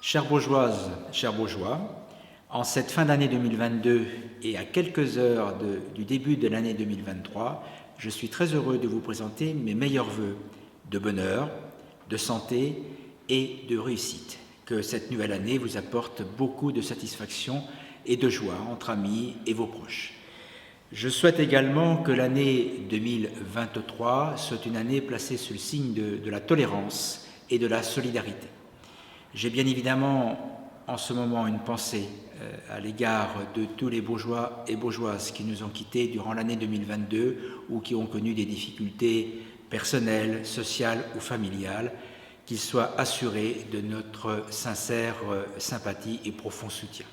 Chères bourgeoises, chers bourgeois, en cette fin d'année 2022 et à quelques heures du début de l'année 2023, je suis très heureux de vous présenter mes meilleurs vœux de bonheur, de santé et de réussite. Que cette nouvelle année vous apporte beaucoup de satisfaction et de joie entre amis et vos proches. Je souhaite également que l'année 2023 soit une année placée sous le signe de la tolérance et de la solidarité. J'ai bien évidemment en ce moment une pensée à l'égard de tous les bourgeois et bourgeoises qui nous ont quittés durant l'année 2022 ou qui ont connu des difficultés personnelles, sociales ou familiales, qu'ils soient assurés de notre sincère sympathie et profond soutien.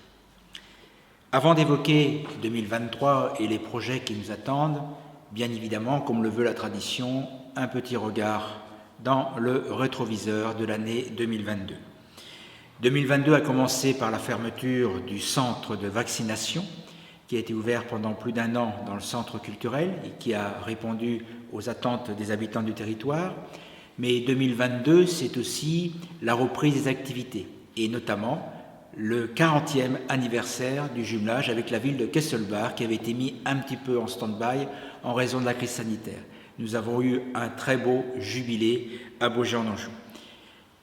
Avant d'évoquer 2023 et les projets qui nous attendent, bien évidemment, comme le veut la tradition, un petit regard dans le rétroviseur de l'année 2022. 2022 a commencé par la fermeture du centre de vaccination qui a été ouvert pendant plus d'un an dans le centre culturel et qui a répondu aux attentes des habitants du territoire. Mais 2022, c'est aussi la reprise des activités et notamment le 40e anniversaire du jumelage avec la ville de Kesselbach qui avait été mis un petit peu en stand-by en raison de la crise sanitaire. Nous avons eu un très beau jubilé à Baugé-en-Anjou.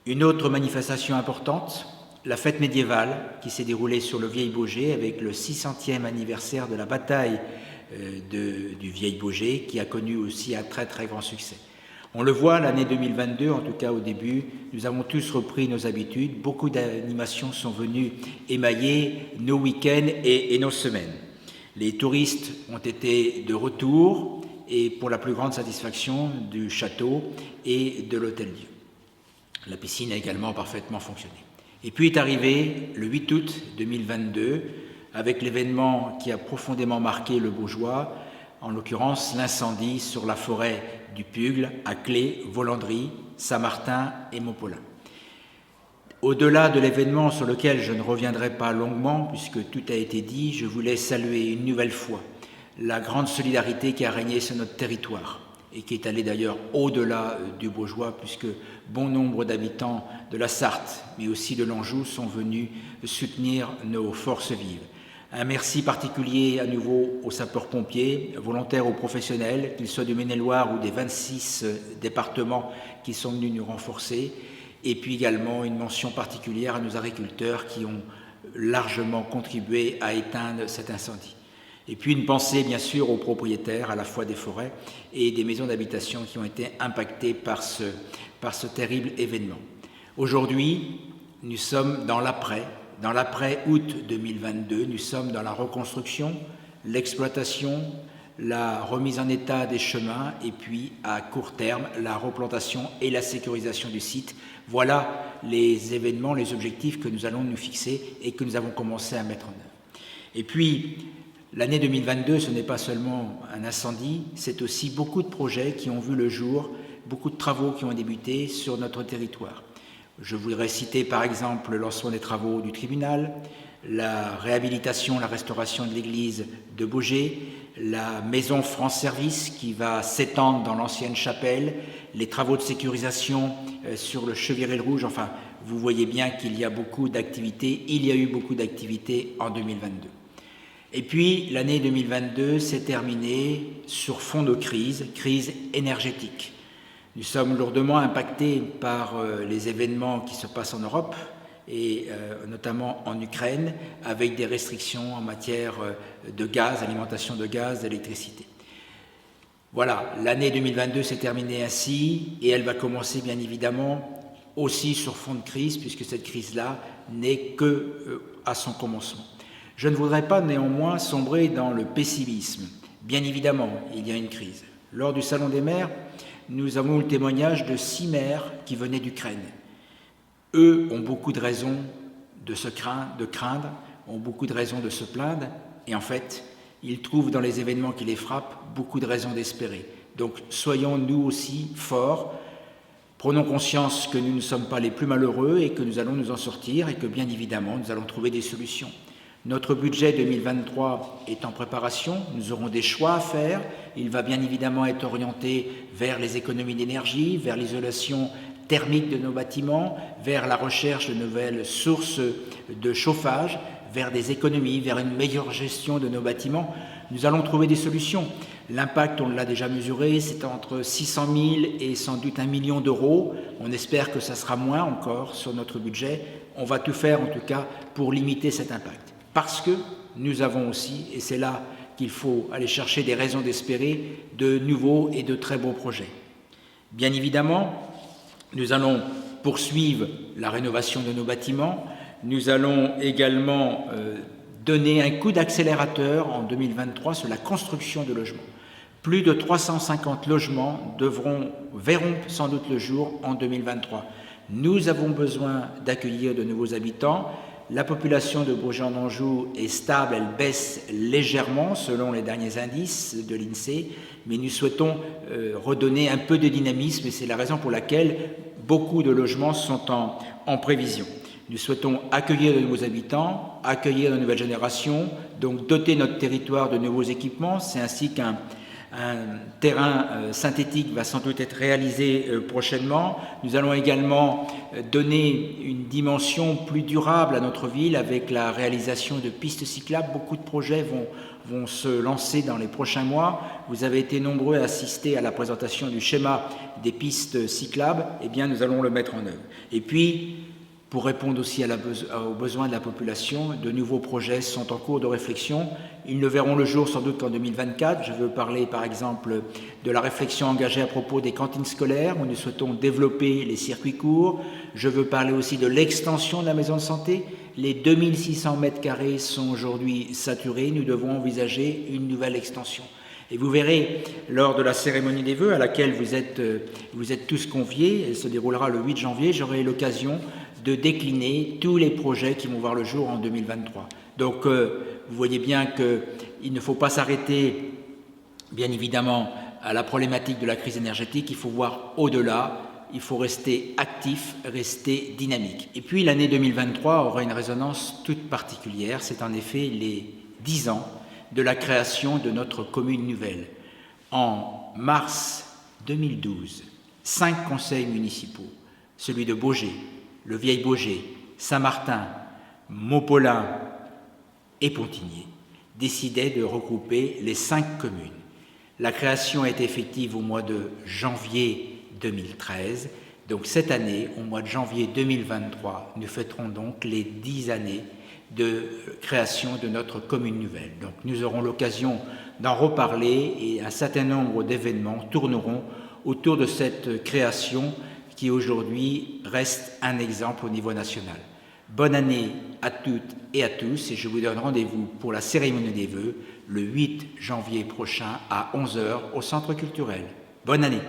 Une autre manifestation importante, la fête médiévale qui s'est déroulée sur le Vieil-Baugé avec le 600e anniversaire de la bataille du Vieil-Baugé qui a connu aussi un très très grand succès. On le voit, l'année 2022, en tout cas au début, nous avons tous repris nos habitudes. Beaucoup d'animations sont venues émailler nos week-ends et nos semaines. Les touristes ont été de retour et pour la plus grande satisfaction du château et de l'Hôtel-Dieu. La piscine a également parfaitement fonctionné. Et puis est arrivé le 8 août 2022 avec l'événement qui a profondément marqué le Baugeois, en l'occurrence l'incendie sur la forêt du Pugle, à Clé, Volandry, Saint-Martin et Maupolin. Au-delà de l'événement sur lequel je ne reviendrai pas longuement, puisque tout a été dit, je voulais saluer une nouvelle fois la grande solidarité qui a régné sur notre territoire et qui est allée d'ailleurs au-delà du Baugeois, puisque bon nombre d'habitants de la Sarthe, mais aussi de l'Anjou, sont venus soutenir nos forces vives. Un merci particulier à nouveau aux sapeurs-pompiers, volontaires ou professionnels, qu'ils soient du Maine-et-Loire ou des 26 départements qui sont venus nous renforcer, et puis également une mention particulière à nos agriculteurs qui ont largement contribué à éteindre cet incendie. Et puis une pensée bien sûr aux propriétaires à la fois des forêts et des maisons d'habitation qui ont été impactés par ce terrible événement. Aujourd'hui, nous sommes dans l'après-août 2022, nous sommes dans la reconstruction, l'exploitation, la remise en état des chemins et puis à court terme, la replantation et la sécurisation du site. Voilà les événements, les objectifs que nous allons nous fixer et que nous avons commencé à mettre en œuvre. Et puis, l'année 2022, ce n'est pas seulement un incendie, c'est aussi beaucoup de projets qui ont vu le jour, beaucoup de travaux qui ont débuté sur notre territoire. Je voudrais citer par exemple le lancement des travaux du tribunal, la réhabilitation, la restauration de l'église de Baugé, la maison France Service qui va s'étendre dans l'ancienne chapelle, les travaux de sécurisation sur le Cheviré-le-Rouge. Enfin, vous voyez bien qu'il y a beaucoup d'activités, il y a eu beaucoup d'activités en 2022. Et puis, l'année 2022 s'est terminée sur fond de crise énergétique. Nous sommes lourdement impactés par les événements qui se passent en Europe et notamment en Ukraine avec des restrictions en matière de gaz, alimentation de gaz, d'électricité. Voilà, l'année 2022 s'est terminée ainsi et elle va commencer bien évidemment aussi sur fond de crise puisque cette crise-là n'est que à son commencement. Je ne voudrais pas néanmoins sombrer dans le pessimisme. Bien évidemment, il y a une crise. Lors du Salon des maires, nous avons eu le témoignage de 6 maires qui venaient d'Ukraine. Eux ont beaucoup de raisons de craindre, ont beaucoup de raisons de se plaindre, et en fait, ils trouvent dans les événements qui les frappent beaucoup de raisons d'espérer. Donc, soyons nous aussi forts, prenons conscience que nous ne sommes pas les plus malheureux et que nous allons nous en sortir et que bien évidemment, nous allons trouver des solutions. Notre budget 2023 est en préparation, nous aurons des choix à faire, il va bien évidemment être orienté vers les économies d'énergie, vers l'isolation thermique de nos bâtiments, vers la recherche de nouvelles sources de chauffage, vers des économies, vers une meilleure gestion de nos bâtiments. Nous allons trouver des solutions. L'impact, on l'a déjà mesuré, c'est entre 600 000 et sans doute 1 million d'euros. On espère que ça sera moins encore sur notre budget. On va tout faire en tout cas pour limiter cet impact. Parce que nous avons aussi, et c'est là qu'il faut aller chercher des raisons d'espérer, de nouveaux et de très beaux projets. Bien évidemment, nous allons poursuivre la rénovation de nos bâtiments. Nous allons également donner un coup d'accélérateur en 2023 sur la construction de logements. Plus de 350 logements verront sans doute le jour en 2023. Nous avons besoin d'accueillir de nouveaux habitants. La population de Bourget-en-Anjou est stable, elle baisse légèrement selon les derniers indices de l'INSEE, mais nous souhaitons redonner un peu de dynamisme et c'est la raison pour laquelle beaucoup de logements sont en prévision. Nous souhaitons accueillir de nouveaux habitants, accueillir de nouvelles générations, donc doter notre territoire de nouveaux équipements. C'est ainsi qu'un terrain synthétique va sans doute être réalisé prochainement. Nous allons également donner une dimension plus durable à notre ville avec la réalisation de pistes cyclables. Beaucoup de projets vont se lancer dans les prochains mois. Vous avez été nombreux à assister à la présentation du schéma des pistes cyclables. Eh bien, nous allons le mettre en œuvre. Et puis, pour répondre aussi aux besoins de la population, de nouveaux projets sont en cours de réflexion. Ils ne verront le jour sans doute qu'en 2024. Je veux parler par exemple de la réflexion engagée à propos des cantines scolaires où nous souhaitons développer les circuits courts. Je veux parler aussi de l'extension de la maison de santé. Les 2600 mètres carrés sont aujourd'hui saturés. Nous devons envisager une nouvelle extension. Et vous verrez, lors de la cérémonie des vœux à laquelle vous êtes tous conviés, elle se déroulera le 8 janvier, j'aurai l'occasion de décliner tous les projets qui vont voir le jour en 2023. Donc, vous voyez bien qu'il ne faut pas s'arrêter, bien évidemment, à la problématique de la crise énergétique. Il faut voir au-delà, il faut rester actif, rester dynamique. Et puis, l'année 2023 aura une résonance toute particulière. C'est en effet les 10 ans de la création de notre commune nouvelle. En mars 2012, 5 conseils municipaux, celui de Baugé, le Vieil-Baugé, Saint-Martin, Maupolin et Pontigny, décidaient de regrouper les 5 communes. La création est effective au mois de janvier 2013. Donc cette année, au mois de janvier 2023, nous fêterons donc les 10 années de création de notre commune nouvelle. Donc nous aurons l'occasion d'en reparler et un certain nombre d'événements tourneront autour de cette création qui aujourd'hui reste un exemple au niveau national. Bonne année à toutes et à tous et je vous donne rendez-vous pour la cérémonie des vœux le 8 janvier prochain à 11h au Centre culturel. Bonne année!